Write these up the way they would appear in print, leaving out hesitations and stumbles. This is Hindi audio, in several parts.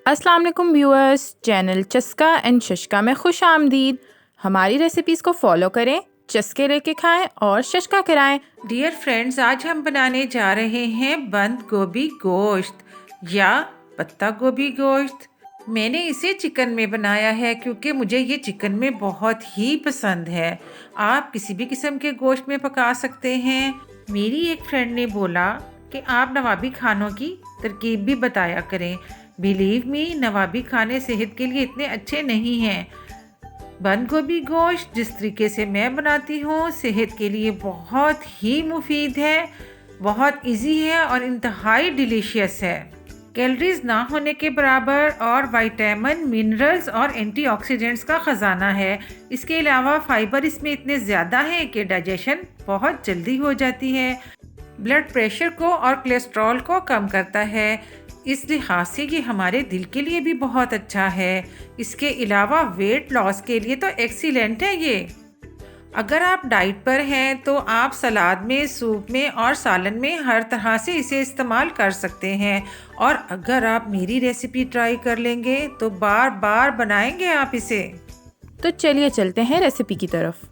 अस्सलाम वालेकुम व्यूअर्स, चैनल चस्का एंड शशका में खुश आमदीद। हमारी रेसिपीज़ को फॉलो करें, चस्के लेके खाएं और शशका कराएं। डियर फ्रेंड्स, आज हम बनाने जा रहे हैं बंद गोभी गोश्त या पत्ता गोभी गोश्त। मैंने इसे चिकन में बनाया है क्योंकि मुझे ये चिकन में बहुत ही पसंद है। आप किसी भी किस्म के गोश्त में पका सकते हैं। मेरी एक फ्रेंड ने बोला कि आप नवाबी खानों की तरकीब भी बताया करें। बिलीव मी, नवाबी खाने सेहत के लिए इतने अच्छे नहीं हैं। बंद गोभी गोश्त जिस तरीके से मैं बनाती हूँ सेहत के लिए बहुत ही मुफीद है, बहुत इजी है और इंतहाई डिलीशियस है। कैलोरीज ना होने के बराबर और विटामिन, मिनरल्स और एंटीऑक्सीडेंट्स का ख़जाना है। इसके अलावा फाइबर इसमें इतने ज़्यादा हैं कि डाइजेशन बहुत जल्दी हो जाती है। ब्लड प्रेशर को और कोलेस्ट्रॉल को कम करता है। इस लिहाज से ये हमारे दिल के लिए भी बहुत अच्छा है। इसके अलावा वेट लॉस के लिए तो एक्सीलेंट है ये। अगर आप डाइट पर हैं तो आप सलाद में, सूप में और सालन में हर तरह से इसे इस्तेमाल कर सकते हैं। और अगर आप मेरी रेसिपी ट्राई कर लेंगे तो बार बार बनाएंगे आप इसे। तो चलिए चलते हैं रेसिपी की तरफ।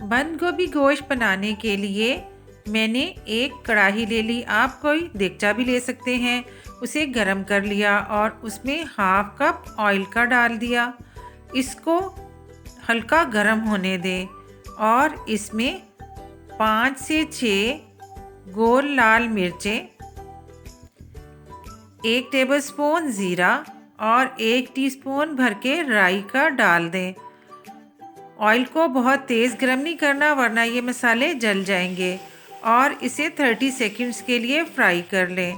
बंद गोभी गोश्त बनाने के लिए मैंने एक कढ़ाई ले ली। आप कोई देगचा भी ले सकते हैं। उसे गरम कर लिया और उसमें हाफ कप ऑयल का डाल दिया। इसको हल्का गरम होने दें और इसमें 5 से 6 गोल लाल मिर्चें, 1 टेबलस्पून ज़ीरा और 1 टीस्पून भर के राई का डाल दें। ऑयल को बहुत तेज़ गरम नहीं करना वरना ये मसाले जल जाएंगे। और इसे 30 सेकंड्स के लिए फ्राई कर लें।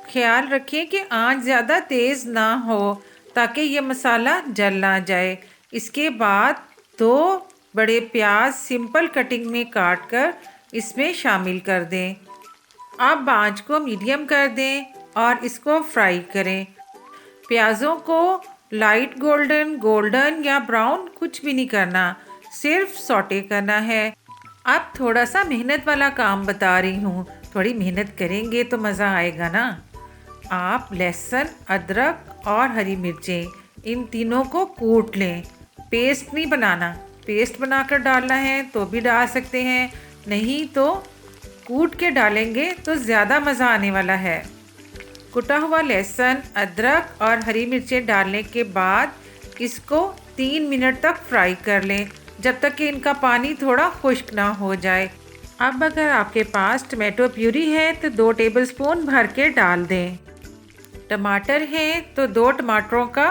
ख्याल रखें कि आंच ज़्यादा तेज़ ना हो ताकि ये मसाला जल ना जाए। इसके बाद 2 बड़े प्याज सिंपल कटिंग में काट कर इसमें शामिल कर दें। अब आंच को मीडियम कर दें और इसको फ्राई करें। प्याज़ों को लाइट गोल्डन या ब्राउन कुछ भी नहीं करना, सिर्फ सौटे करना है। अब थोड़ा सा मेहनत वाला काम बता रही हूँ। थोड़ी मेहनत करेंगे तो मज़ा आएगा ना। आप लहसुन, अदरक और हरी मिर्चें इन तीनों को कूट लें। पेस्ट नहीं बनाना, पेस्ट बनाकर डालना है तो भी डाल सकते हैं, नहीं तो कूट के डालेंगे तो ज़्यादा मज़ा आने वाला है। कुटा हुआ लहसुन, अदरक और हरी मिर्चें डालने के बाद इसको 3 मिनट तक फ्राई कर लें जब तक कि इनका पानी थोड़ा खुश्क ना हो जाए। अब अगर आपके पास टमाटो प्यूरी है तो 2 टेबलस्पून भर के डाल दें। टमाटर हैं तो 2 टमाटरों का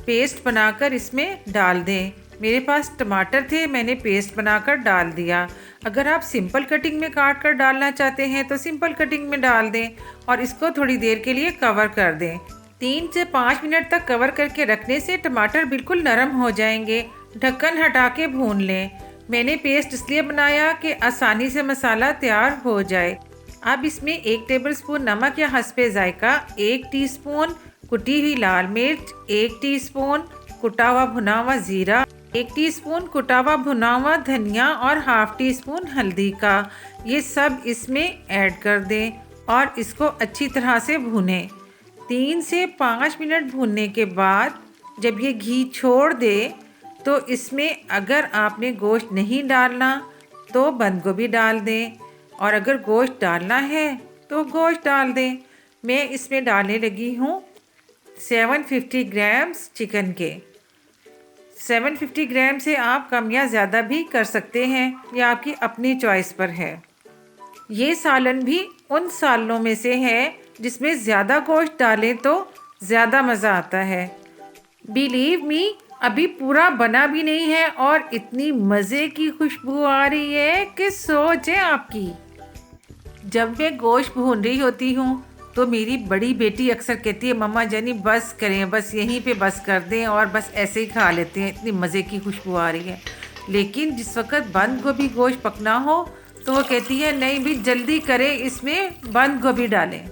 पेस्ट बनाकर इसमें डाल दें। मेरे पास टमाटर थे, मैंने पेस्ट बनाकर डाल दिया। अगर आप सिंपल कटिंग में काट कर डालना चाहते हैं तो सिंपल कटिंग में डाल दें और इसको थोड़ी देर के लिए कवर कर दें। 3 से 5 मिनट तक कवर करके रखने से टमाटर बिल्कुल नरम हो जाएंगे। ढक्कन हटा के भून लें। मैंने पेस्ट इसलिए बनाया कि आसानी से मसाला तैयार हो जाए। अब इसमें 1 टेबलस्पून नमक या हस्बे जायका, 1 टीस्पून कुटी हुई लाल मिर्च, 1 टीस्पून कुटा हुआ भुना हुआ ज़ीरा, 1 टीस्पून कुटा हुआ भुना हुआ धनिया और हाफ टी स्पून हल्दी का, ये सब इसमें ऐड कर दें और इसको अच्छी तरह से भूनें। 3 से 5 मिनट भूनने के बाद जब ये घी छोड़ दे तो इसमें अगर आपने गोश्त नहीं डालना तो बंद गोभी डाल दें और अगर गोश्त डालना है तो गोश्त डाल दें। मैं इसमें डालने लगी हूँ 750 ग्राम्स चिकन के। 750 ग्राम से आप कम या ज़्यादा भी कर सकते हैं, यह आपकी अपनी चॉइस पर है। ये सालन भी उन सालों में से है जिसमें ज़्यादा गोश्त डालें तो ज़्यादा मज़ा आता है। बिलीव मी, अभी पूरा बना भी नहीं है और इतनी मज़े की खुशबू आ रही है कि सोच है आपकी। जब मैं गोश्त भून रही होती हूँ तो मेरी बड़ी बेटी अक्सर कहती है, मम्मा जानी बस करें, बस यहीं पे बस कर दें और बस ऐसे ही खा लेते हैं, इतनी मज़े की खुशबू आ रही है। लेकिन जिस वक्त बंद गोभी गोश्त पकना हो तो वो कहती है नहीं भी जल्दी करें, इसमें बंद गोभी डालें।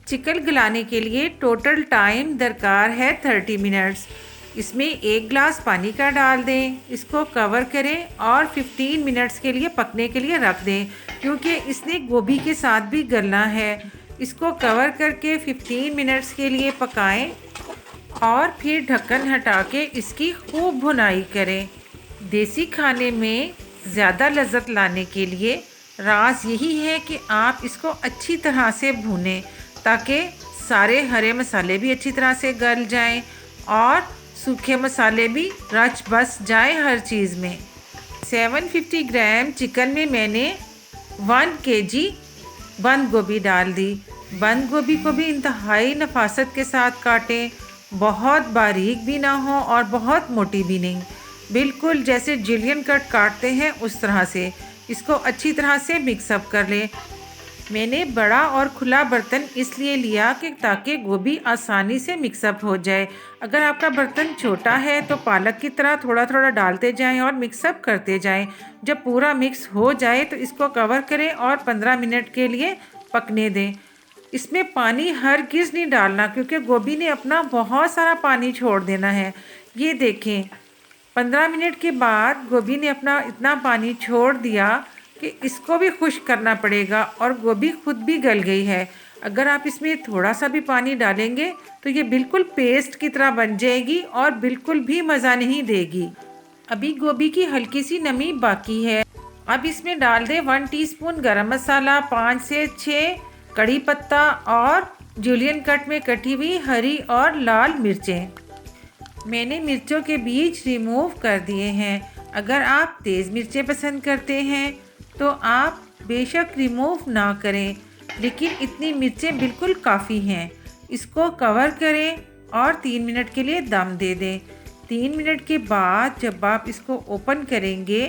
चिकन गलाने के लिए टोटल टाइम दरकार है 30 मिनट्स। इसमें 1 गिलास पानी का डाल दें, इसको कवर करें और 15 मिनट्स के लिए पकने के लिए रख दें क्योंकि इसने गोभी के साथ भी गलना है। इसको कवर करके 15 मिनट्स के लिए पकाएं और फिर ढक्कन हटा के इसकी खूब भुनाई करें। देसी खाने में ज़्यादा लज़्ज़त लाने के लिए राज यही है कि आप इसको अच्छी तरह से भूनें ताकि सारे हरे मसाले भी अच्छी तरह से गल जाएं और सूखे मसाले भी रच बस जाए हर चीज़ में। 750 ग्राम चिकन में मैंने 1 kg बंद गोभी डाल दी। बंद गोभी को भी इंतहाई नफासत के साथ काटें, बहुत बारीक भी ना हो और बहुत मोटी भी नहीं, बिल्कुल जैसे जुलियन कट काटते हैं उस तरह से। इसको अच्छी तरह से मिक्सअप कर लें। मैंने बड़ा और खुला बर्तन इसलिए लिया कि ताकि गोभी आसानी से मिक्सअप हो जाए। अगर आपका बर्तन छोटा है तो पालक की तरह थोड़ा थोड़ा डालते जाएं और मिक्सअप करते जाएं। जब पूरा मिक्स हो जाए तो इसको कवर करें और 15 मिनट के लिए पकने दें। इसमें पानी हरगिज़ नहीं डालना क्योंकि गोभी ने अपना बहुत सारा पानी छोड़ देना है। ये देखें, 15 मिनट के बाद गोभी ने अपना इतना पानी छोड़ दिया कि इसको भी खुश्क करना पड़ेगा और गोभी खुद भी गल गई है। अगर आप इसमें थोड़ा सा भी पानी डालेंगे तो ये बिल्कुल पेस्ट की तरह बन जाएगी और बिल्कुल भी मज़ा नहीं देगी। अभी गोभी की हल्की सी नमी बाकी है। अब इसमें डाल दें 1 टीस्पून गरम मसाला, 5 से 6 कड़ी पत्ता और जूलियन कट में कटी हुई हरी और लाल मिर्चें। मैंने मिर्चों के बीज रिमूव कर दिए हैं। अगर आप तेज़ मिर्चें पसंद करते हैं तो आप बेशक रिमूव ना करें, लेकिन इतनी मिर्चें बिल्कुल काफ़ी हैं। इसको कवर करें और 3 मिनट के लिए दम दे दें। 3 मिनट के बाद जब आप इसको ओपन करेंगे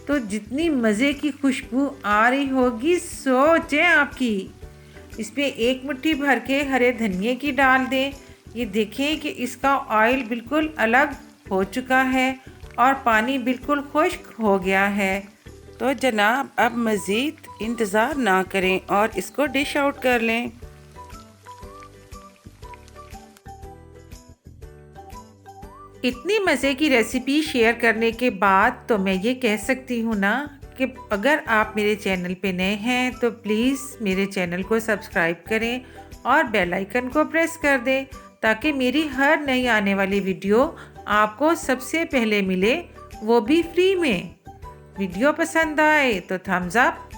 तो जितनी मज़े की खुशबू आ रही होगी सोचें आपकी। इस पर 1 मुट्ठी भर के हरे धनिए की डाल दें। ये देखें कि इसका ऑयल बिल्कुल अलग हो चुका है और पानी बिल्कुल खुश्क हो गया है। तो जनाब अब मज़ीद इंतज़ार ना करें और इसको डिश आउट कर लें। इतनी मज़े की रेसिपी शेयर करने के बाद तो मैं ये कह सकती हूँ ना कि अगर आप मेरे चैनल पे नए हैं तो प्लीज़ मेरे चैनल को सब्सक्राइब करें और बेल आइकन को प्रेस कर दें ताकि मेरी हर नई आने वाली वीडियो आपको सबसे पहले मिले, वो भी फ्री में। वीडियो पसंद आए तो थम्स अप।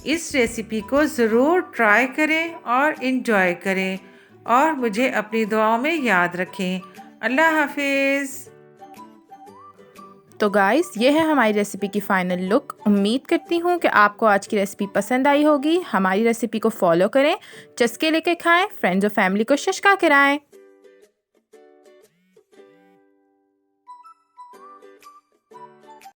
इस रेसिपी को ज़रूर ट्राई करें और इन्जॉय करें और मुझे अपनी दुआओं में याद रखें। अल्लाह हाफिज़। तो गाइस, ये है हमारी रेसिपी की फ़ाइनल लुक। उम्मीद करती हूँ कि आपको आज की रेसिपी पसंद आई होगी। हमारी रेसिपी को फॉलो करें, चस्के लेके खाएं, फ्रेंड्स और फैमिली को शशका कराएं।